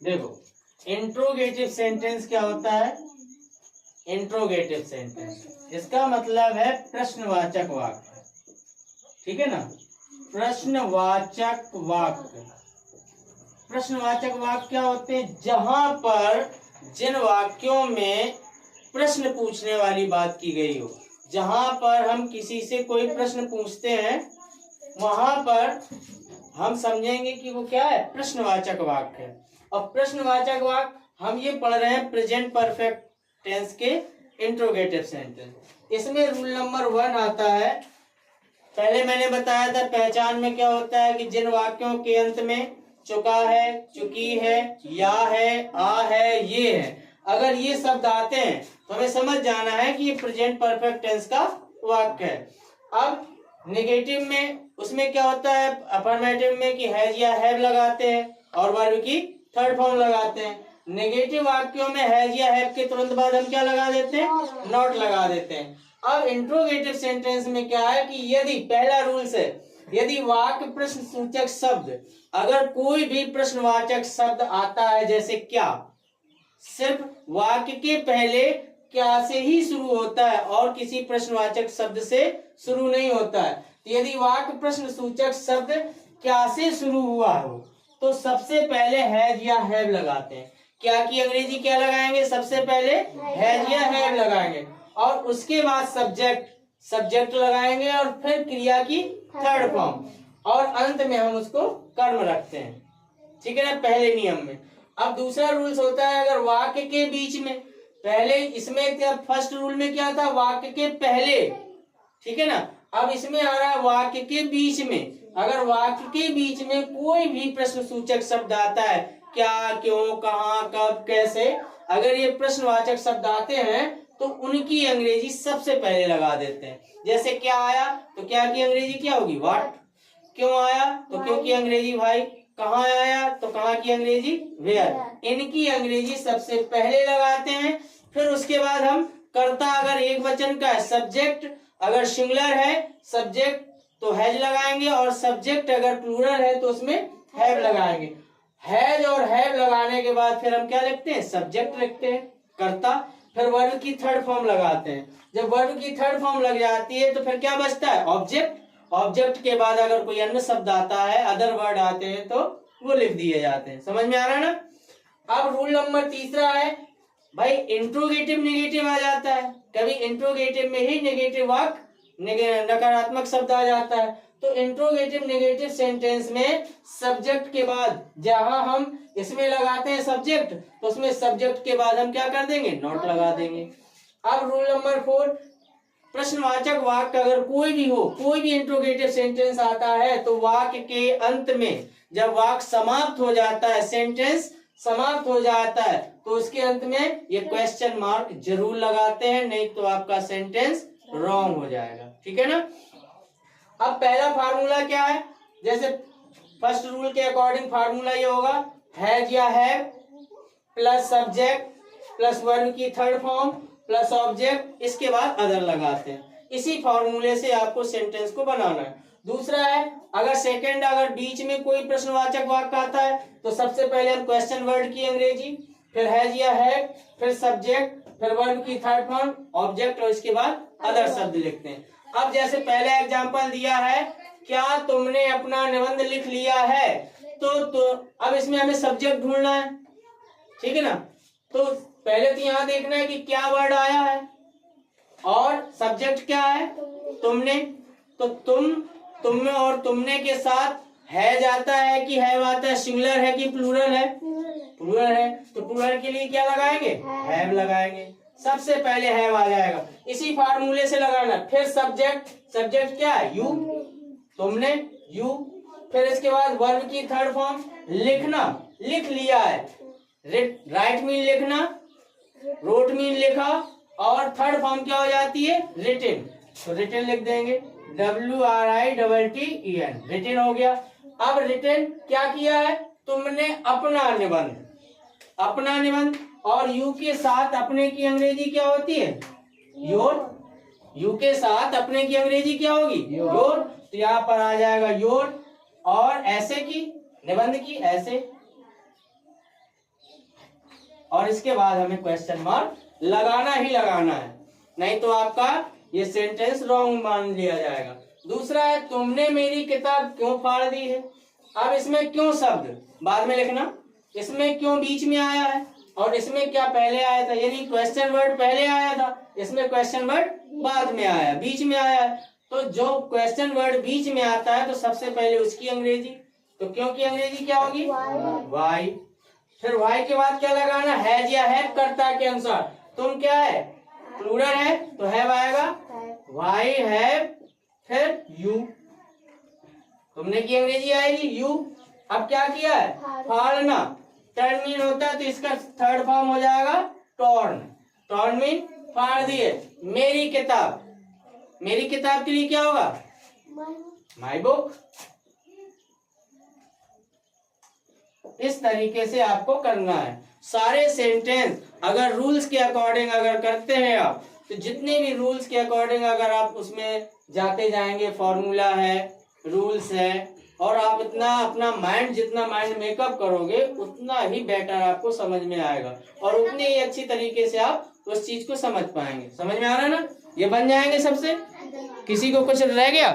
देखो interrogative sentence क्या होता है? इंट्रोगेटिव सेंटेंस इसका मतलब है प्रश्नवाचक वाक्य, ठीक है ना? प्रश्नवाचक वाक्य, प्रश्नवाचक वाक्य क्या होते हैं? जहां पर जिन वाक्यों में प्रश्न पूछने वाली बात की गई हो, जहां पर हम किसी से कोई प्रश्न पूछते हैं वहां पर हम समझेंगे कि वो क्या है? प्रश्नवाचक वाक्य है। और प्रश्नवाचक वाक्य हम ये पढ़ रहे हैं प्रेजेंट परफेक्ट टेंस के इंट्रोगेटिव सेंटेंस। इसमें रूल नंबर 1 आता है, पहले मैंने बताया था पहचान में क्या होता है कि जिन वाक्यों के अंत में चुका है, चुकी है, या है, आ है, ये है, अगर ये शब्द आते हैं तो हमें समझ जाना है कि ये प्रेजेंट परफेक्ट टेंस का वाक्य है। अब नेगेटिव में उसमें क्या होता है? अफर्मेटिव में कि हैज या हैव लगाते हैं और वर्ब की थर्ड फॉर्म लगाते हैं। नेगेटिव वाक्यों में हैज या हैव के तुरंत बाद हम क्या लगा देते हैं? नॉट लगा देते हैं। अब इंट्रोगेटिव सेंटेंस में क्या है कि यदि पहला रूल्स है, यदि वाक्य प्रश्न सूचक शब्द, अगर कोई भी प्रश्नवाचक शब्द आता है जैसे क्या, सिर्फ वाक्य के पहले क्या से ही शुरू होता है और किसी प्रश्नवाचक शब्द से शुरू नहीं होता है, तो यदि वाक्य प्रश्न सूचक शब्द क्या से शुरू हुआ हो तो सबसे पहले हैज या हैव लगाते हैं। क्या की अंग्रेजी क्या लगाएंगे? सबसे पहले हैज या हैव लगाएंगे और उसके बाद सब्जेक्ट लगाएंगे और फिर क्रिया की थर्ड फॉर्म और अंत में हम उसको कर्म रखते हैं, ठीक है ना, पहले नियम में। अब दूसरा रूल्स होता है अगर वाक्य के बीच में, पहले इसमें क्या फर्स्ट रूल में क्या था? वाक्य के पहले, ठीक है ना। अब इसमें आ रहा है वाक्य के बीच में, अगर वाक्य के बीच में कोई भी प्रश्न सूचक शब्द आता है, क्या, क्यों, कहाँ, कब, कैसे, अगर ये प्रश्नवाचक शब्द आते हैं तो उनकी अंग्रेजी सबसे पहले लगा देते हैं। जैसे क्या आया तो क्या की अंग्रेजी क्या होगी? व्हाट। क्यों आया तो क्यों की अंग्रेजी भाई। कहाँ आया तो कहाँ की अंग्रेजी? वेयर। इनकी अंग्रेजी सबसे पहले लगाते हैं। फिर उसके बाद हम कर्ता अगर एक वचन का है, सब्जेक्ट अगर सिंगुलर है, सब्जेक्ट तो हैज लगाएंगे और सब्जेक्ट अगर प्लूरल है तो उसमें हैव लगाएंगे। हैज और हैव लगाने के बाद फिर हम क्या लिखते हैं? सब्जेक्ट लिखते हैं, कर्ता। फिर वर्ब की थर्ड फॉर्म लगाते हैं। जब वर्ब की थर्ड फॉर्म लग जाती है तो फिर क्या बचता है? ऑब्जेक्ट। ऑब्जेक्ट के बाद अगर कोई अन्य शब्द आता है, अदर वर्ड आते हैं तो वो लिख दिए जाते हैं। समझ में आ रहा है ना? अब रूल नंबर तीसरा है भाई, इंट्रोगेटिव नेगेटिव आ जाता है, कभी इंट्रोगेटिव में ही नेगेटिव वाक्य नकारात्मक शब्द आ जाता है, तो इंट्रोगेटिव नेगेटिव सेंटेंस में सब्जेक्ट के बाद जहां हम इसमें लगाते हैं सब्जेक्ट, तो उसमें सब्जेक्ट के बाद हम क्या कर देंगे? नॉट लगा देंगे। अब रूल नंबर 4, प्रश्नवाचक वाक्य अगर कोई भी हो, कोई भी इंट्रोगेटिव सेंटेंस आता है तो वाक्य के अंत में जब वाक्य समाप्त हो जाता है, सेंटेंस समाप्त हो जाता है, तो उसके अंत में ये क्वेश्चन मार्क जरूर लगाते हैं, नहीं तो आपका सेंटेंस रॉन्ग हो जाएगा, ठीक है ना। अब पहला फार्मूला क्या है? जैसे फर्स्ट रूल के अकॉर्डिंग फार्मूला ये होगा, हैज या have plus subject plus verb की थर्ड फॉर्म प्लस ऑब्जेक्ट, इसके बाद अदर लगाते हैं। इसी फॉर्मूले से आपको सेंटेंस को बनाना है। दूसरा है अगर सेकंड अगर बीच में कोई प्रश्नवाचक वाक्य आता है तो सबसे पहले हम क्वेश्चन वर्ड की अंग्रेजी, फिर हैज या हैव, फिर सब्जेक्ट, फिर वर्ब की थर्ड फॉर्म, ऑब्जेक्ट और इसके बाद अदर शब्द लिखते हैं। अब जैसे पहले एग्जांपल दिया है, क्या तुमने अपना निबंध लिख लिया है, तो अब इसमें हमें सब्जेक्ट ढूंढना है, ठीक है ना। तो पहले तो यहाँ देखना है कि क्या वर्ड आया है और सब्जेक्ट क्या है? तुमने। तो तुम में और तुमने के साथ हैज आता है कि हैव आता है, सिंगुलर है कि प्लूरल है? प्लूरल है, तो प्लूरल के लिए क्या लगाएंगे? हैव लगाएंगे। सबसे पहले हैव आ जाएगा, इसी फार्मूले से लगाना। फिर सब्जेक्ट क्या है? यू, तुमने, यू। फिर इसके बाद वर्ब की थर्ड फॉर्म लिखना, लिख लिया है, राइट मीन लिखना, रोट मीन लिखा, और थर्ड फॉर्म क्या हो जाती है? रिटन। तो रिटन लिख देंगे, WRITTEN, रिटन हो गया। अब रिटन क्या किया है? तुमने अपना निबंध, अपना निबंध, और यू के साथ अपने की अंग्रेजी क्या होती है? योर। यू के साथ अपने की अंग्रेजी क्या होगी? योर। तो यहाँ पर आ जाएगा योर, और ऐसे की निबंध की ऐसे, और इसके बाद हमें क्वेश्चन मार्क लगाना ही लगाना है, नहीं तो आपका ये सेंटेंस रॉन्ग मान लिया जाएगा। दूसरा है तुमने मेरी किताब क्यों फाड़ दी है। अब इसमें क्यों शब्द बाद में लिखना, इसमें क्यों बीच में आया है और इसमें क्या पहले आया था, यानी क्वेश्चन वर्ड पहले आया था, इसमें क्वेश्चन वर्ड बाद में आया, बीच में आया है। तो जो क्वेश्चन वर्ड बीच में आता है तो सबसे पहले उसकी अंग्रेजी, तो क्यों की अंग्रेजी क्या होगी, वाई। फिर वाई के बाद क्या लगाना, हैज या हैव कर्ता के अनुसार। तुम क्या है, प्लूरल है तो हैव आएगा, वाई हैव, फिर यू, तुमने की अंग्रेजी आएगी यू। अब क्या किया है, फाड़ना, टर्न मीन होता है तो इसका थर्ड फॉर्म हो जाएगा टॉर्न, टॉर्न मीन फाड़ दिए। मेरी किताब, मेरी किताब के लिए क्या होगा, माई बुक। इस तरीके से आपको करना है सारे सेंटेंस। अगर रूल्स के अकॉर्डिंग अगर करते हैं आप, तो जितने भी रूल्स के अकॉर्डिंग अगर आप उसमें जाते जाएंगे, फॉर्मूला है, रूल्स है, और आप इतना अपना माइंड, जितना माइंड मेकअप करोगे उतना ही बेटर आपको समझ में आएगा और उतने ही अच्छी तरीके से आप उस चीज को समझ पाएंगे। समझ में आ रहा है ना, ये बन जाएंगे सबसे। किसी को कुछ रह गया?